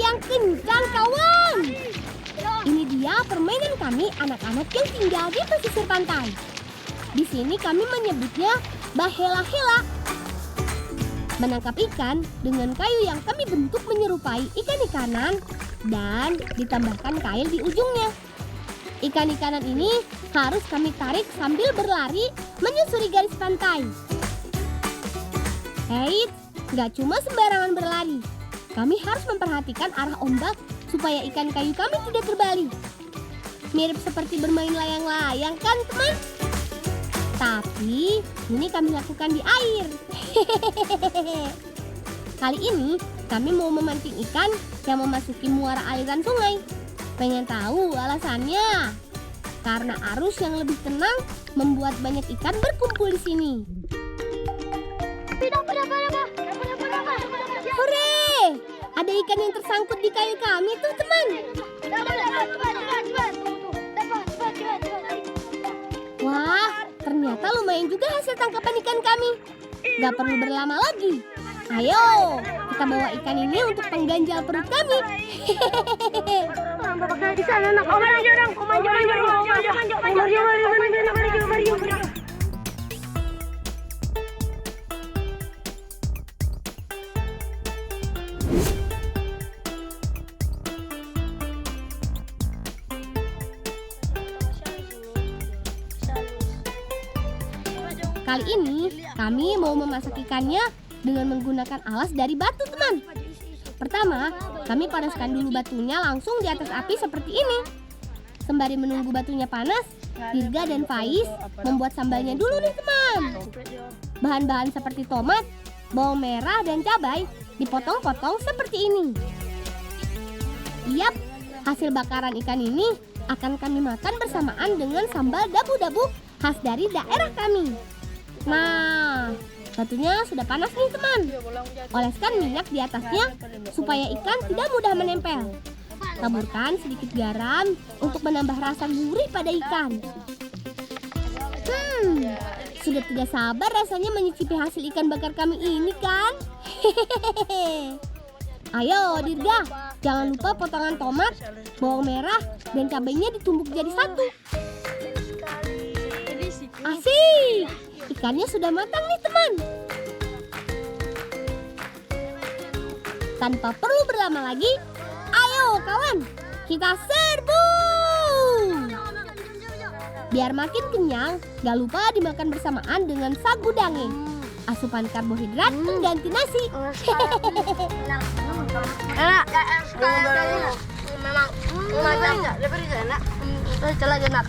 yang kencang, kawan. Ini dia permainan kami anak-anak yang tinggal di pesisir pantai. Di sini kami menyebutnya bahela-hela. Menangkap ikan dengan kayu yang kami bentuk menyerupai ikan-ikanan dan ditambahkan kail di ujungnya. Ikan-ikanan ini harus kami tarik sambil berlari menyusuri garis pantai. Hei, nggak cuma sembarangan berlari. Kami harus memperhatikan arah ombak supaya ikan kayu kami tidak terbalik. Mirip seperti bermain layang-layang kan, teman? Tapi ini kami lakukan di air. Kali ini kami mau memancing ikan yang memasuki muara aliran sungai. Pengen tahu alasannya? Karena arus yang lebih tenang membuat banyak ikan berkumpul di sini. Hore! Ada ikan yang tersangkut di kayu kami tuh, teman. Wah, ternyata lumayan juga hasil tangkapan ikan kami. Gak perlu berlama lagi. Ayo, kita bawa ikan ini untuk pengganjal perut kami. Di sana nak. Kali ini kami mau memasak ikannya dengan menggunakan alas dari batu, teman. Pertama, kami panaskan dulu batunya langsung di atas api seperti ini. Sembari menunggu batunya panas, Dirga dan Faiz membuat sambalnya dulu nih, teman. Bahan-bahan seperti tomat, bawang merah, dan cabai dipotong-potong seperti ini. Yap, hasil bakaran ikan ini akan kami makan bersamaan dengan sambal dabu-dabu khas dari daerah kami. Nah, batunya sudah panas nih, teman. Oleskan minyak di atasnya supaya ikan tidak mudah menempel. Taburkan sedikit garam untuk menambah rasa gurih pada ikan. Sudah tidak sabar rasanya menyicipi hasil ikan bakar kami ini kan? Ayo Dirga, jangan lupa potongan tomat, bawang merah, dan cabainya ditumbuk jadi satu. Asik! Ikannya sudah matang nih, teman. Tanpa perlu berlama lagi, ayo kawan, kita serbu! Biar makin kenyang, gak lupa dimakan bersamaan dengan sagu dange. Asupan karbohidrat pengganti nasi. Enak. Memang macam lebih enak. Celah enak.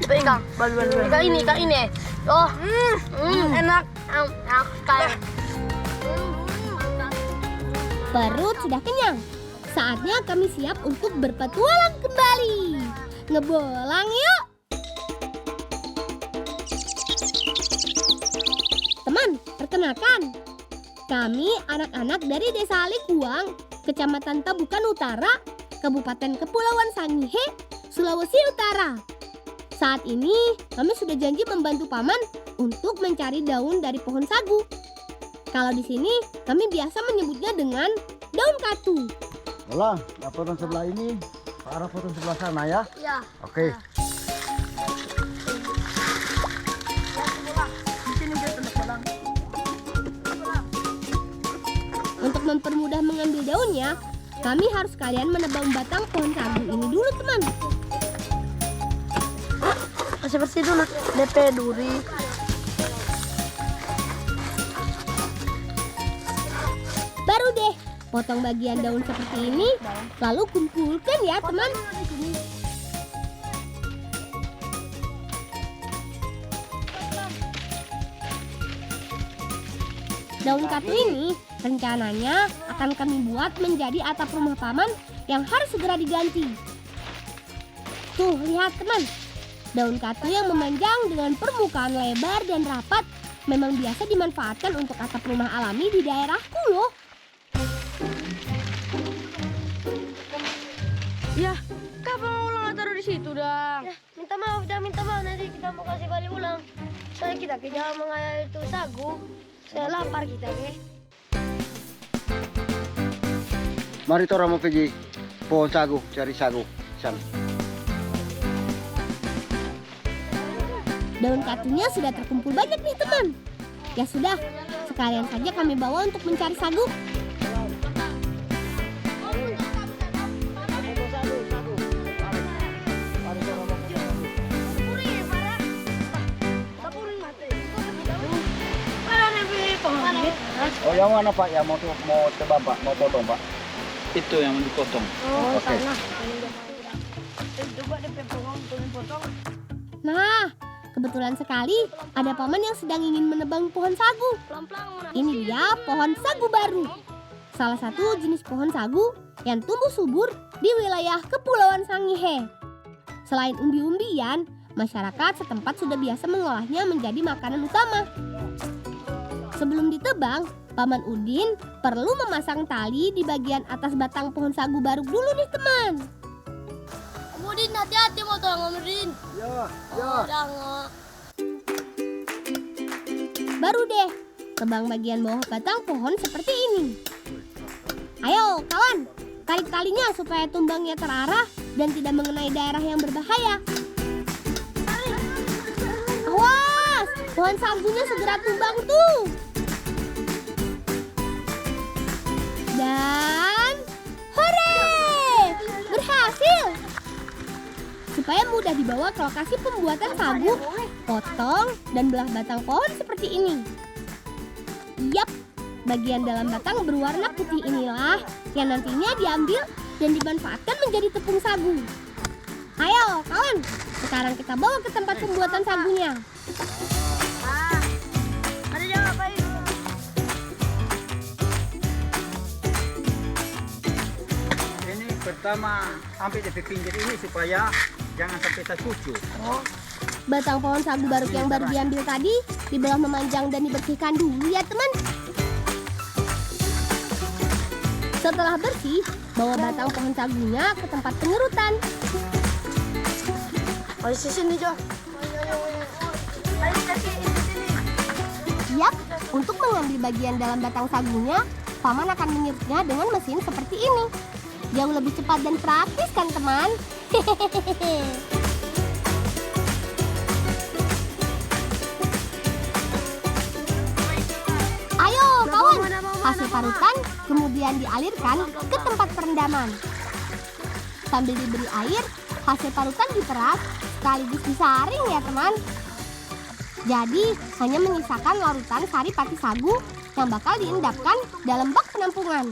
Ikan ini. Oh, enak. Perut sudah kenyang. Saatnya kami siap untuk berpetualang kembali. Ngebolang yuk. Teman, perkenalkan. Kami anak-anak dari Desa Alikuang, Kecamatan Tabukan Utara, Kabupaten Kepulauan Sangihe, Sulawesi Utara. Saat ini kami sudah janji membantu paman untuk mencari daun dari pohon sagu. Kalau di sini kami biasa menyebutnya dengan daun katu. Olah, potong sebelah ini, ke arah potong sebelah sana ya. Ya. Oke. Untuk mempermudah mengambil daunnya, kami harus sekalian menebang batang pohon sagu ini dulu, teman. Seperti itu nak DP duri. Baru deh, potong bagian daun seperti ini, lalu kumpulkan ya, teman. Daun katu ini rencananya akan kami buat menjadi atap rumah paman yang harus segera diganti. Tuh, lihat teman. Daun katu yang memanjang dengan permukaan lebar dan rapat memang biasa dimanfaatkan untuk atap rumah alami di daerahku loh. Ya, kapan ulang taruh di situ dah? Ya, minta maaf nanti kita mau kasih balik ulang. Soalnya kita ke jalan mengalir itu sagu. Saya lapar kita, Mari orang mau pergi pohon sagu, cari sagu. Sana. Daun katunya sudah terkumpul banyak nih teman. Ya sudah, sekalian saja kami bawa untuk mencari sagu. Oh, yang mana Pak? Yang mau tebang Pak? Mau potong Pak? Itu yang dipotong. Oh, Oke. sana. Coba deh potong. Nah, kebetulan sekali ada paman yang sedang ingin menebang pohon sagu. Ini dia pohon sagu baru. Salah satu jenis pohon sagu yang tumbuh subur di wilayah Kepulauan Sangihe. Selain umbi-umbian, masyarakat setempat sudah biasa mengolahnya menjadi makanan utama. Sebelum ditebang, Paman Udin perlu memasang tali di bagian atas batang pohon sagu baru dulu nih teman. Udin, hati-hati mau tolong Om Udin. Ya. Baru deh, tebang bagian bawah batang pohon seperti ini. Ayo kawan, tarik talinya supaya tumbangnya terarah dan tidak mengenai daerah yang berbahaya. Awas, pohon sagunya segera tumbang tuh. Dan hore, berhasil. Supaya mudah dibawa ke lokasi pembuatan sagu, potong dan belah batang pohon seperti ini. Yap, bagian dalam batang berwarna putih inilah yang nantinya diambil dan dimanfaatkan menjadi tepung sagu. Ayo kawan, sekarang kita bawa ke tempat pembuatan sagunya. Ada jawab baik. Ini pertama ambil dari pinggir ini supaya jangan sampai tercucuk. Batang pohon sagu baru yang baru diambil tadi dibelah memanjang dan dibersihkan dulu ya teman. Setelah bersih, bawa batang pohon sagunya ke tempat pengerutan. Oh, di sini, Jo. Siap, untuk mengambil bagian dalam batang sagunya, Paman akan menyerutnya dengan mesin seperti ini. Jauh lebih cepat dan praktis kan teman? Hehehe. Ayo kawan, hasil parutan kemudian dialirkan ke tempat perendaman. Sambil diberi air, hasil parutan diperas sekaligus disaring ya teman. Jadi hanya menyisakan larutan sari pati sagu yang bakal diendapkan dalam bak penampungan.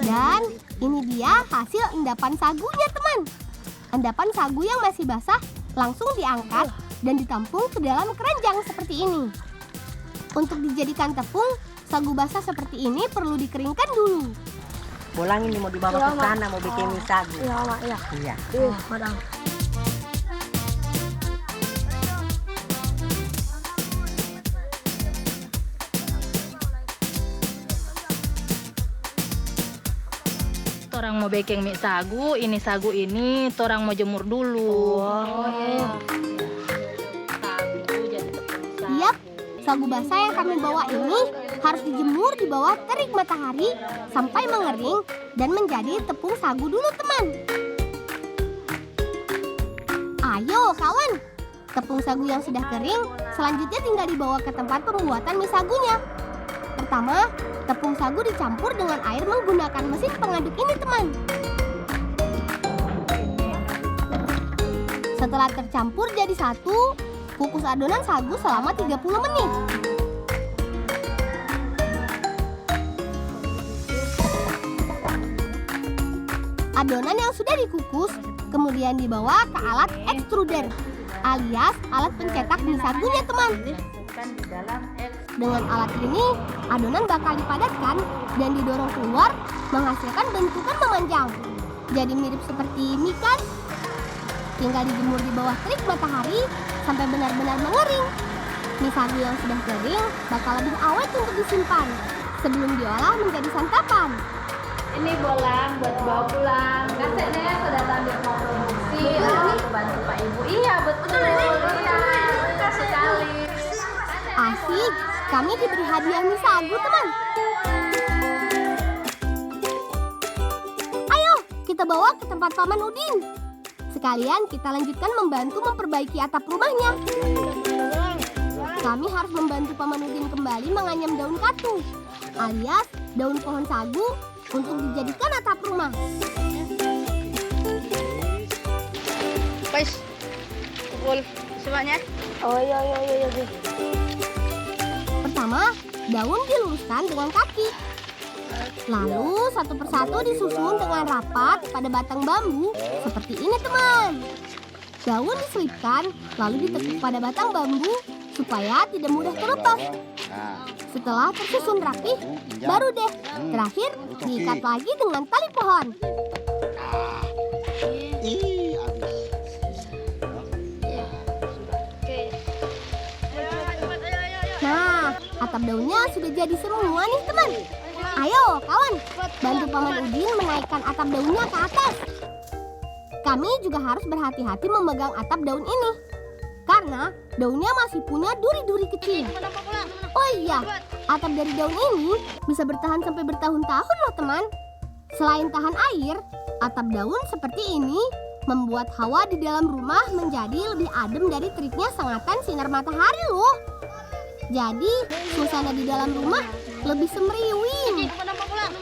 Dan ini dia hasil endapan sagunya teman. Endapan sagu yang masih basah langsung diangkat dan ditampung ke dalam keranjang seperti ini. Untuk dijadikan tepung, sagu basah seperti ini perlu dikeringkan dulu. Bolang ini mau dibawa ke sana, mau bikin sagu. Iya, Mak, iya. Iya. Madang. Orang mau baking mie sagu ini orang mau jemur dulu. Sagu jadi tepung sagu. Siap, sagu basah yang kami bawa ini harus dijemur di bawah terik matahari sampai mengering dan menjadi tepung sagu dulu teman. Ayo kawan, tepung sagu yang sudah kering selanjutnya tinggal dibawa ke tempat pembuatan mie sagunya. Pertama, tepung sagu dicampur dengan air menggunakan mesin pengaduk ini teman. Setelah tercampur jadi satu, kukus adonan sagu selama 30 menit. Adonan yang sudah dikukus kemudian dibawa ke alat extruder alias alat pencetak mie sagunya teman. Dengan alat ini, adonan bakal dipadatkan dan didorong keluar menghasilkan bentukan memanjang. Jadi mirip seperti mie kan? Tinggal dijemur di bawah terik matahari sampai benar-benar mengering. Mie sagu yang sudah kering bakal lebih awet untuk disimpan sebelum diolah menjadi santapan. Ini bolang buat bawa pulang. Kan saya sudah ambil mau produksi, bantu Pak Ibu. Iya betul ini. Iya sekali. Asik, kami diberi hadiah mie sagu teman. bawa ke tempat Paman Udin. Sekalian kita lanjutkan membantu memperbaiki atap rumahnya. Kami harus membantu Paman Udin kembali menganyam daun katu, alias daun pohon sagu, untuk dijadikan atap rumah. Guys, pukul semuanya. Oh iya. Pertama, daun diluruskan dengan kaki. Lalu satu persatu disusun dengan rapat pada batang bambu seperti ini teman. Daun diselipkan lalu ditekuk pada batang bambu supaya tidak mudah terlepas. Setelah tersusun rapi, baru deh terakhir diikat lagi dengan tali pohon. Nah, atap daunnya sudah jadi semua nih teman. Ayo kawan, bantu Paman Udin menaikkan atap daunnya ke atas. Kami juga harus berhati-hati memegang atap daun ini, karena daunnya masih punya duri-duri kecil. Oh iya, atap dari daun ini bisa bertahan sampai bertahun-tahun loh teman. Selain tahan air, atap daun seperti ini membuat hawa di dalam rumah menjadi lebih adem dari teriknya sengatan sinar matahari loh. Jadi, suasana di dalam rumah lebih semriwing.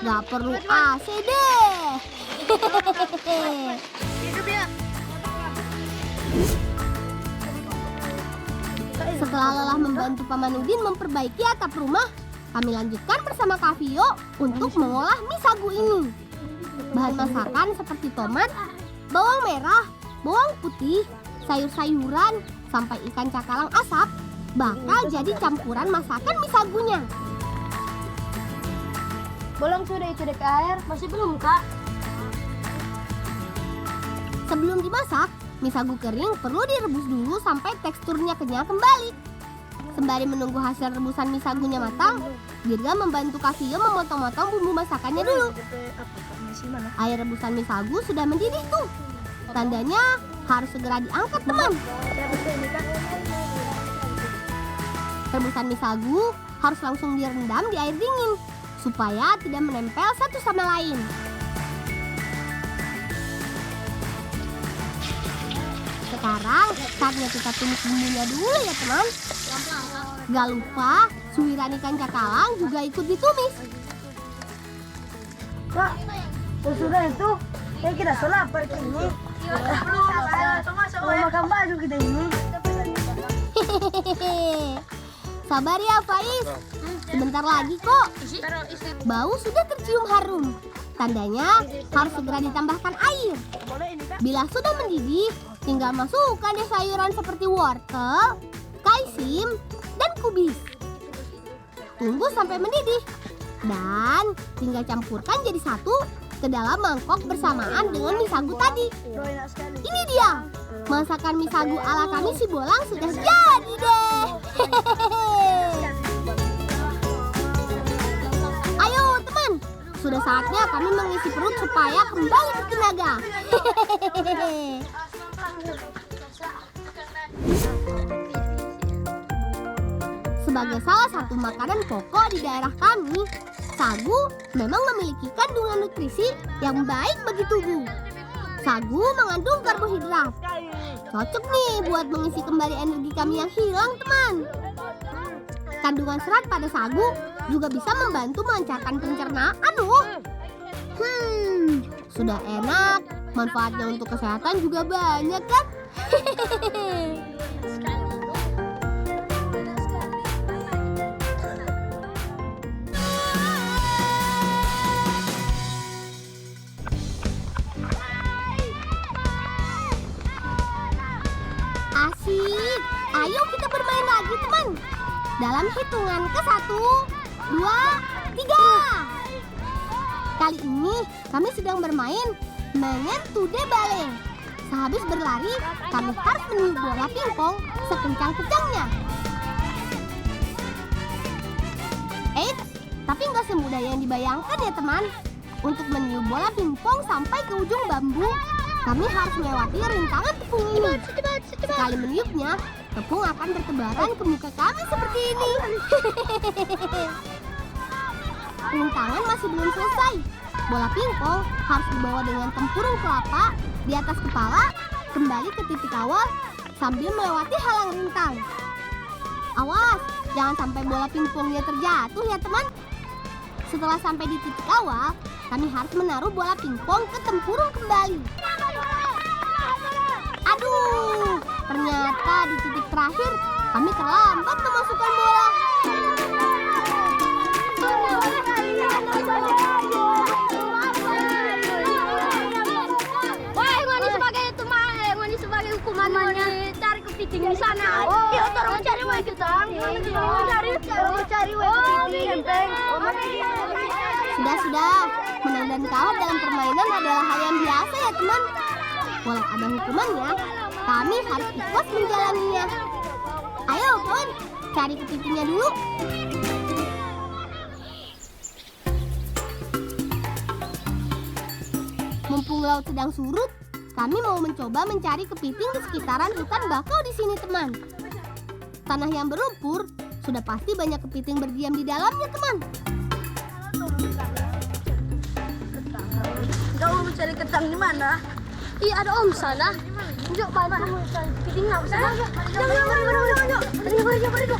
Gak perlu AC deh. Setelah lelah membantu Paman Udin memperbaiki atap rumah, kami lanjutkan bersama Kak Vio untuk mengolah mie sagu ini. Bahan masakan seperti tomat, bawang merah, bawang putih, sayur-sayuran, sampai ikan cakalang asap bakal jadi campuran masakan mie sagunya. Bolong sudah itu dek air, masih belum kak? Sebelum dimasak, mie sagu kering perlu direbus dulu sampai teksturnya kenyal kembali. Sembari menunggu hasil rebusan mie sagunya matang, Dirga membantu Kak Vio memotong-motong bumbu masakannya dulu. Air rebusan mie sagu sudah mendidih tuh. Tandanya harus segera diangkat teman. Rebusan mie sagu harus langsung direndam di air dingin supaya tidak menempel satu sama lain. Sekarang saatnya kita tumis bumbunya dulu ya teman. Gak lupa suiran ikan cakalang juga ikut ditumis. Kak, sudah itu, ya kita lapar ini. Mau makan baju kita ini. Sabar ya Faiz, sebentar lagi kok. Bau sudah tercium harum. Tandanya harus segera ditambahkan air. Bila sudah mendidih, tinggal masukkan deh sayuran seperti wortel, kaisim, dan kubis. Tunggu sampai mendidih. Dan tinggal campurkan jadi satu ke dalam mangkok bersamaan dengan mie sagu tadi. Ini dia, masakan mie sagu ala kami si Bolang sudah jadi deh. Ayo teman, sudah saatnya kami mengisi perut supaya kembali bertenaga. Sebagai salah satu makanan pokok di daerah kami, sagu memang memiliki kandungan nutrisi yang baik bagi tubuh. Sagu mengandung karbohidrat. Cocok nih buat mengisi kembali energi kami yang hilang, teman. Kandungan serat pada sagu juga bisa membantu melancarkan pencernaan loh. Sudah enak, manfaatnya untuk kesehatan juga banyak kan? Asik, ayo kita bermain lagi teman. Dalam hitungan ke 1, 2, 3. Kali ini kami sedang bermain menyentuh bale. Sehabis berlari, kami harus meniup bola pingpong sekencang-kencangnya. Tapi nggak semudah yang dibayangkan ya teman. Untuk meniup bola pingpong sampai ke ujung bambu, kami harus melewati rintangan tepung ini. Sekali meniupnya, tepung akan bertebaran ke muka kami seperti ini. Rintangan masih belum selesai. Bola pingpong harus dibawa dengan tempurung kelapa di atas kepala, kembali ke titik awal sambil melewati halang rintang. Awas, jangan sampai bola pingpongnya terjatuh ya teman. Setelah sampai di titik awal, kami harus menaruh bola pingpong ke tempurung kembali. Aduh, ternyata di titik terakhir kami terlambat memasukkan bola. Cari kepiting di sana. Iya, tolong cari wae kita. Cari wae kepiting. Sudah, menang dan kalah dalam permainan adalah hal yang biasa ya teman. Walau ada hukumannya, kami harus ikhlas menjalaninya. Ayo kawan, cari kepitingnya dulu. Mumpung laut sedang surut, kami mau mencoba mencari kepiting di sekitaran hutan bakau di sini teman. Tanah yang berlumpur, sudah pasti banyak kepiting berdiam di dalamnya teman. Kau mau cari ketang di mana? Iya ada om sana. Yuk, bantu cari kepiting nggak usah. Jangan. Pergi.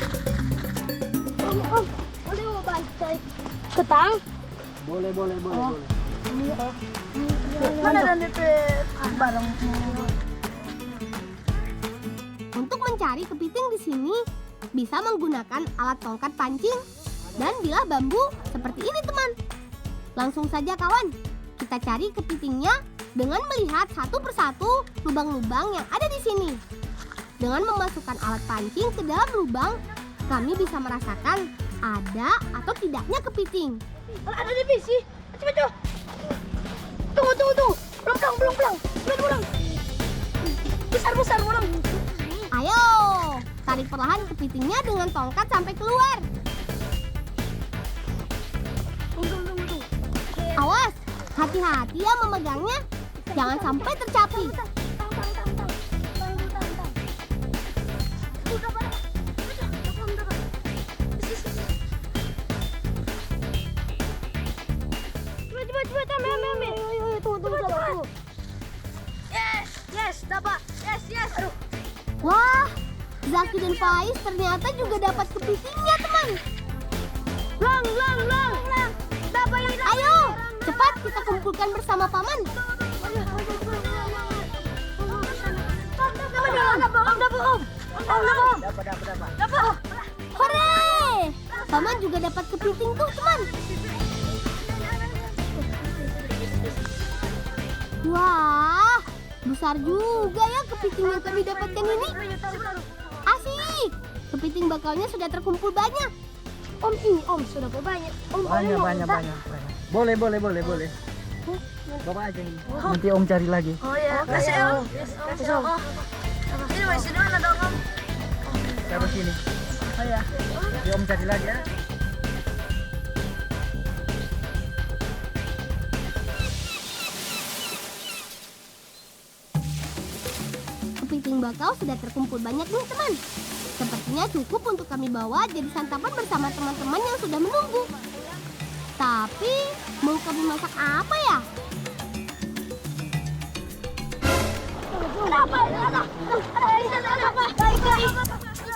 Om, boleh mau bantu cari ketang? Boleh. Mana dan DP bareng? Untuk mencari kepiting di sini bisa menggunakan alat tongkat pancing dan bilah bambu seperti ini teman. Langsung saja kawan, kita cari kepitingnya dengan melihat satu persatu lubang-lubang yang ada di sini. Dengan memasukkan alat pancing ke dalam lubang, kami bisa merasakan ada atau tidaknya kepiting. Ada di bisi. Cepat. Tunggu. Belum pulang. Besar pulang. Ayo, tarik perlahan kepitingnya dengan tongkat sampai keluar. Tunggu. Awas, hati-hati ya memegangnya. Jangan sampai tercapai. Cepat, ambil. Tunggu. Yes, dapat. Yes. Aduh. Wah, Zaki dan Faiz ternyata juga dapat kepitingnya teman. Lang. Dapat yang Ayo, cepat kita kumpulkan bersama paman. Dapat. Hore! Paman juga dapat kepiting tuh teman. Wah, besar juga ya kepiting yang kami dapatkan ini. Asik, kepiting bakalnya sudah terkumpul banyak. Om, ini Om sudah banyak. Om, Banyak. Boleh. Bawa aja ini. Nanti Om cari lagi. Oh ya, kasih Om. Sini mana dong Om? Taruh sini. Oh ya. Nanti Om cari lagi ya. Kepiting bakau sudah terkumpul banyak nih teman. Sepertinya cukup untuk kami bawa jadi santapan bersama teman-teman yang sudah menunggu. Tapi mau kami masak apa ya?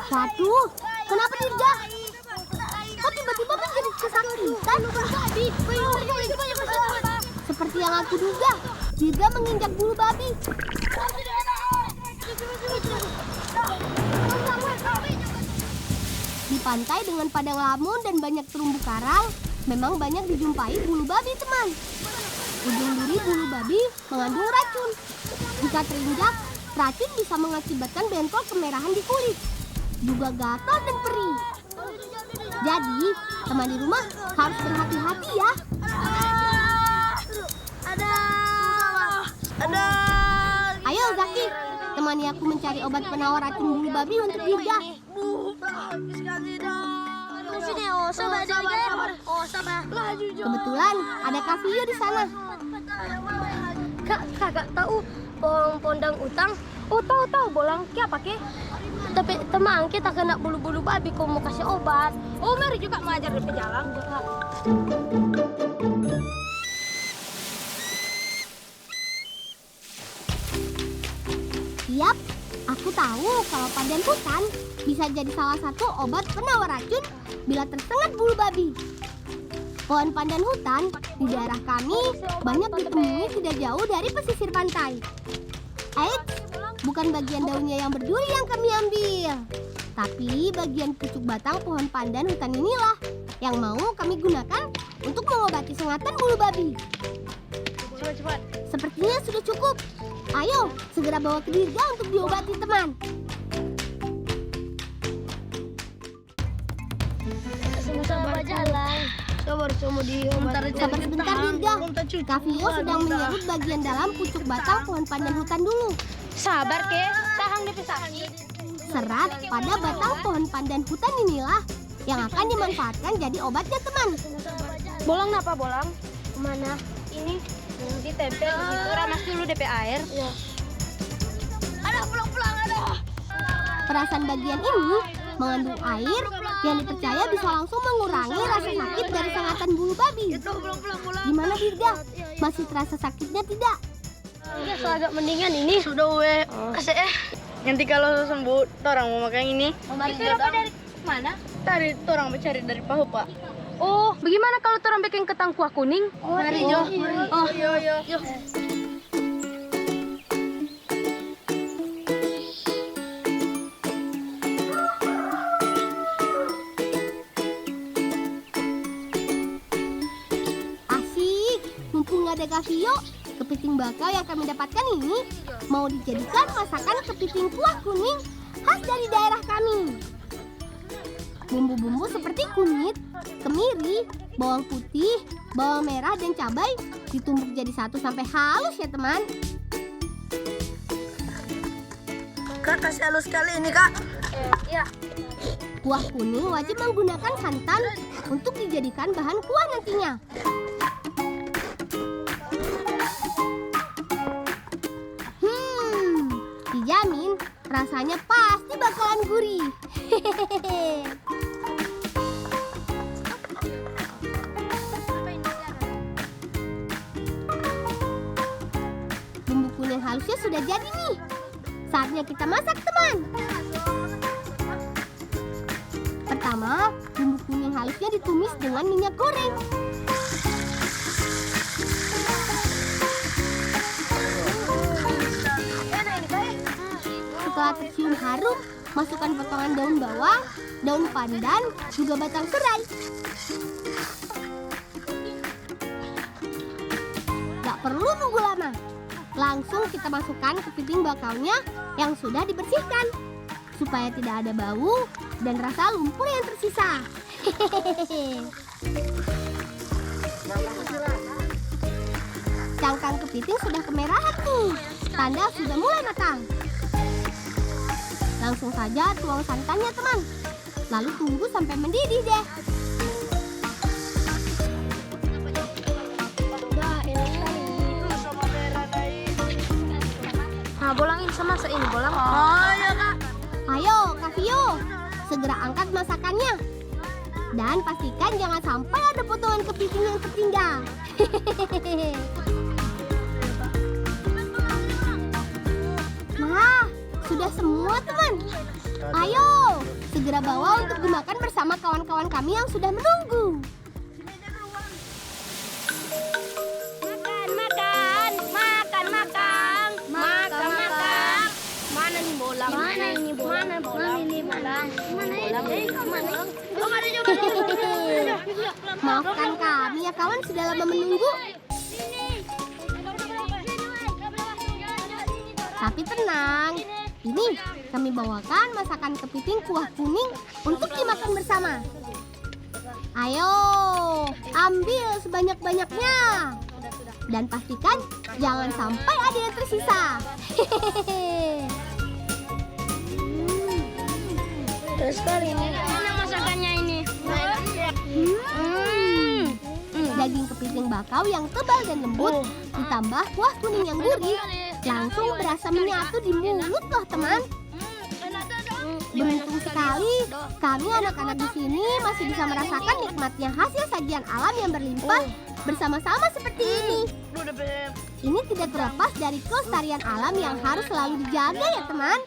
Waduh, kenapa Dirga? Kok tiba-tiba menjadi kesakitan? Seperti yang aku duga, Dirga menginjak bulu babi. Di pantai dengan padang lamun dan banyak terumbu karang, memang banyak dijumpai bulu babi teman. Ujung duri bulu babi mengandung racun. Jika terinjak, racun bisa mengakibatkan bentol kemerahan di kulit, juga gatal dan perih. Jadi, teman di rumah harus berhati-hati ya. Ada. Ayo Zaki, temani aku mencari obat penawar racun bulu babi untuk Dirga. Sini, sabar. Kebetulan ada Kak Vio di sana. Kagak tahu pondang utang. Oh, tahu bolang kia pakai. Tapi teman kita kena bulu-bulu babi, kau mau kasih obat. Oh, mari juga mengajar di pejalan. Yap, aku tahu kalau pandan hutan bisa jadi salah satu obat penawar racun bila tersengat bulu babi. Pohon pandan hutan di daerah kami banyak ditemui tidak jauh dari pesisir pantai. Eits, bukan bagian daunnya yang berduri yang kami ambil, tapi bagian pucuk batang pohon pandan hutan inilah yang mau kami gunakan untuk mengobati sengatan bulu babi. Cepat. Sepertinya sudah cukup. Ayo, segera bawa ke Dirga untuk diobati, teman. Sabar jalan. Sabar Sebentar, Dirga. Kak Vio sedang menyerut bagian dalam pucuk batang pohon pandan hutan dulu. Sabar ke, tahan sakit. Serat pada batang pohon pandan hutan inilah yang akan dimanfaatkan jadi obatnya, teman. Bolang apa bolang? Mana? Ini ditempel di situ, ramas dulu DP air. Iya. Ada pulang ada. Perasan bagian ini mengandung air yang dipercaya bisa langsung mengurangi rasa sakit dari sengatan bulu babi. Pulang. Gimana, Dirga? Masih terasa sakitnya tidak? Ya, agak mendingan ini. Sudah kasih Nanti kalau sembuh, orang mau makan ini. Itu dari mana? Tadi orang mencari dari pahu, Pak. Oh, bagaimana kalau orang bikin ketang kuah kuning? Mari, Jo. Oh, Yo. Asik, mumpung ada Kak Vio, kepiting bakau yang kami dapatkan ini mau dijadikan masakan kepiting kuah kuning khas dari daerah kami. Bumbu-bumbu seperti kunyit, kemiri, bawang putih, bawang merah, dan cabai ditumbuk jadi satu sampai halus ya, teman. Kak, kasih halus sekali ini, Kak. Iya. Kuah kuning wajib menggunakan santan untuk dijadikan bahan kuah nantinya. Dijamin rasanya pasti bakalan gurih. Hehehe. Bumbu kuning halusnya sudah jadi nih. Saatnya kita masak, teman. Pertama, bumbu kuning halusnya ditumis dengan minyak goreng. Setelah tercium harum, masukkan potongan daun bawang, daun pandan, juga batang serai. Gak perlu nunggu lama. Langsung kita masukkan kepiting bakaunya yang sudah dibersihkan, supaya tidak ada bau dan rasa lumpur yang tersisa. Hehehe. Cangkang kepiting sudah kemerahan tuh, tanda sudah mulai matang. Langsung saja tuang santannya, teman. Lalu tunggu sampai mendidih deh. Nah, bolangin sama ini bolang. Oh, iya, Kak. Ayo, Kak Vio, segera angkat masakannya. Dan pastikan jangan sampai ada potongan kepiting yang tertinggal. Hehehe. Nah, sudah semua, teman. Ayo, segera bawa untuk dimakan bersama kawan-kawan kami yang sudah menunggu. Makan. Mana nih bolang? Maafkan kami ya kawan, sudah lama menunggu. Tapi tenang, ini kami bawakan masakan kepiting kuah kuning untuk dimakan bersama. Ayo, ambil sebanyak-banyaknya. Dan pastikan jangan sampai ada yang tersisa. Hehehe. Terus kali ini. Mana masakannya ini? Daging kepiting bakau yang tebal dan lembut ditambah kuah kuning yang gurih, langsung berasa menyatu di mulut loh, teman. Beruntung sekali kami anak-anak di sini masih bisa merasakan nikmatnya hasil sajian alam yang berlimpah bersama-sama seperti ini. Ini tidak terlepas dari kelestarian alam yang harus selalu dijaga ya teman.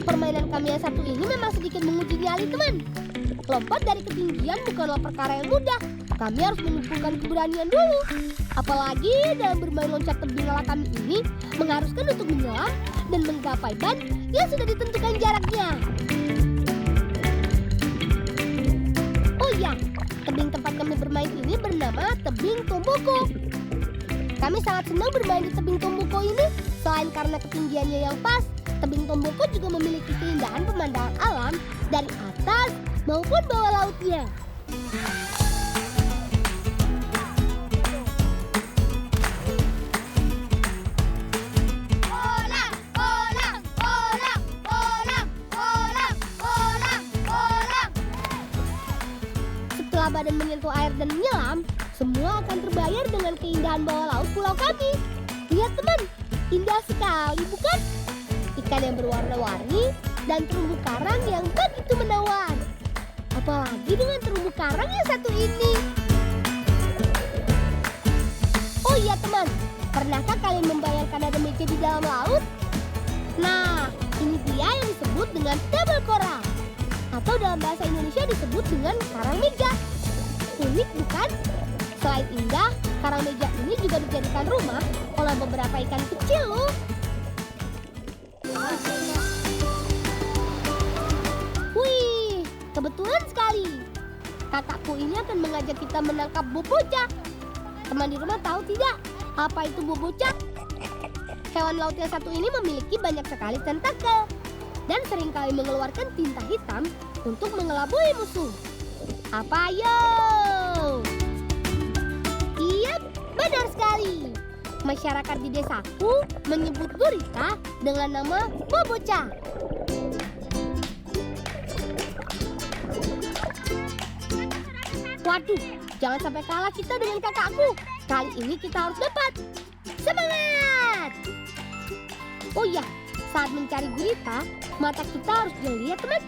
Permainan kami yang satu ini memang sedikit menguji nyali teman. Lompat dari ketinggian bukanlah perkara yang mudah. Kami harus mengumpulkan keberanian dulu. Apalagi dalam bermain loncat tebing ala kami ini mengharuskan untuk menyelam dan menggapai ban yang sudah ditentukan jaraknya. Oh iya, tebing tempat kami bermain ini bernama Tebing Tombuku. Kami sangat senang bermain di Tebing Tombuku ini. Selain karena ketinggiannya yang pas, Tebing Tombuku juga memiliki keindahan pemandangan alam dari atas maupun bawah lautnya. Setelah badan menyentuh air dan menyelam, semua akan terbayar dengan keindahan bawah laut pulau kami. Lihat teman, indah sekali bukan? Ikan yang berwarna-warni dan terumbu karang yang begitu menawan. Apalagi dengan terumbu karang yang satu ini. Oh iya teman, pernahkah kalian membayangkan ada meja di dalam laut? Nah, ini dia yang disebut dengan table coral. Atau dalam bahasa Indonesia disebut dengan karang meja. Unik bukan? Selain indah, karang meja ini juga dijadikan rumah oleh beberapa ikan kecil loh. Wih, kebetulan sekali. Kakakku ini akan mengajak kita menangkap boboca. Teman di rumah tahu tidak apa itu boboca? Hewan laut yang satu ini memiliki banyak sekali tentakel dan seringkali mengeluarkan tinta hitam untuk mengelabui musuh. Apa ayo? Iya, benar sekali. Masyarakat di desaku menyebut gurita dengan nama boboca. Waduh, jangan sampai kalah kita dengan kakakku. Kali ini kita harus dapat. Semangat! Oh iya, saat mencari gurita, mata kita harus jeli ya teman.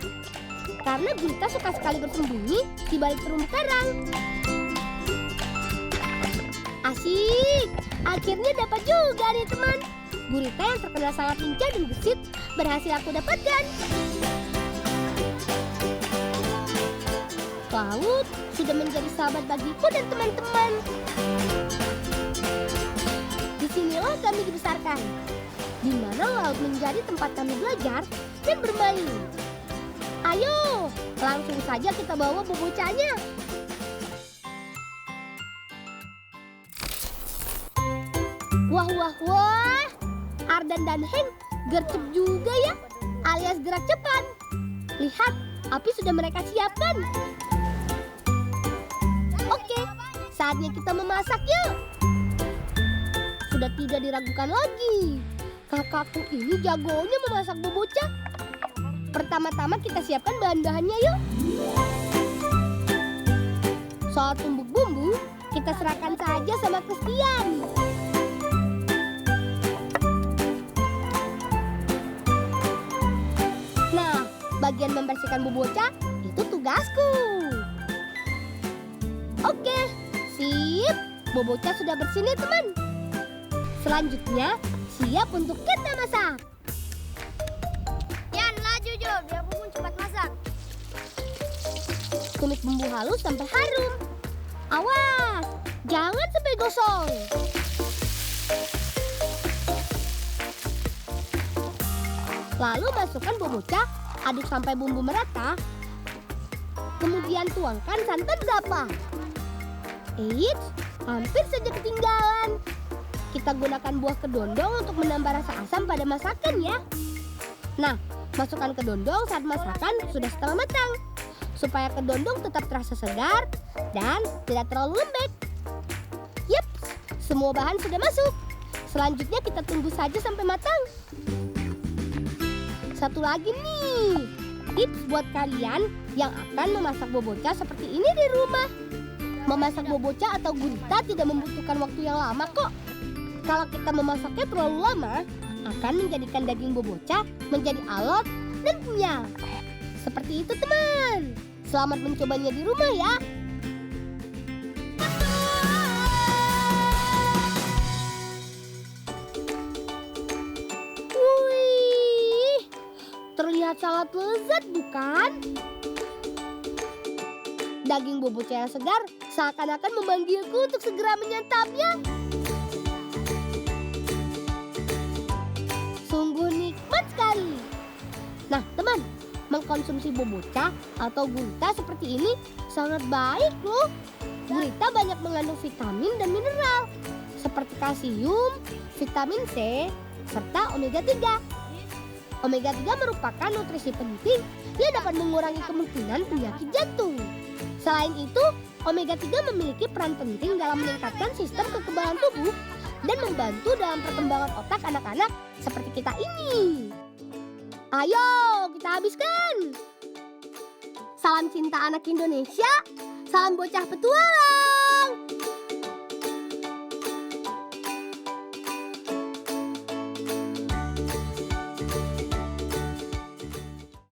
Karena gurita suka sekali bersembunyi di balik terumbu karang. Asik! Akhirnya dapat juga nih teman. Gurita yang terkenal sangat lincah dan gesit berhasil aku dapatkan. Laut sudah menjadi sahabat bagiku dan teman-teman. Disinilah kami dibesarkan, di mana laut menjadi tempat kami belajar dan bermain. Ayo, langsung saja kita bawa bobocanya. Wah, wah, wah. Ardan dan Heng gercep juga ya, alias gerak cepat. Lihat, api sudah mereka siapkan. Oke, saatnya kita memasak yuk. Sudah tidak diragukan lagi. Kakakku ini jagonya memasak boboca. Pertama-tama kita siapkan bahan-bahannya yuk. Soal tumbuk bumbu, kita serahkan saja sama Christian. Nah, bagian membersihkan boboca itu tugasku. Oke, sip. Boboca sudah bersih nih teman. Selanjutnya, siap untuk kita masak. Yan, laju Jo, biar bumbu cepat masak. Tumis bumbu halus sampai harum. Awas, jangan sampai gosong. Lalu masukkan boboca, aduk sampai bumbu merata. Kemudian tuangkan santan zapa. Eits, hampir saja ketinggalan. Kita gunakan buah kedondong untuk menambah rasa asam pada masakan ya. Nah, masukkan kedondong saat masakan sudah setengah matang, supaya kedondong tetap terasa segar dan tidak terlalu lembek. Yep, semua bahan sudah masuk. Selanjutnya kita tunggu saja sampai matang. Satu lagi nih, tips buat kalian yang akan memasak boboca seperti ini di rumah. Memasak boboca atau gurita tidak membutuhkan waktu yang lama kok. Kalau kita memasaknya terlalu lama, akan menjadikan daging boboca menjadi alot dan kenyal. Seperti itu teman. Selamat mencobanya di rumah ya. Wih, terlihat sangat lezat bukan? Daging boboca yang segar seakan-akan memanggilku untuk segera menyantapnya. Sungguh nikmat sekali. Nah teman, mengkonsumsi boboca atau gurita seperti ini sangat baik loh. Gurita banyak mengandung vitamin dan mineral seperti kalsium, vitamin C, serta omega 3. Omega 3 merupakan nutrisi penting yang dapat mengurangi kemungkinan penyakit jantung. Selain itu, omega 3 memiliki peran penting dalam meningkatkan sistem kekebalan tubuh dan membantu dalam perkembangan otak anak-anak seperti kita ini. Ayo, kita habiskan. Salam cinta anak Indonesia, salam bocah petualang.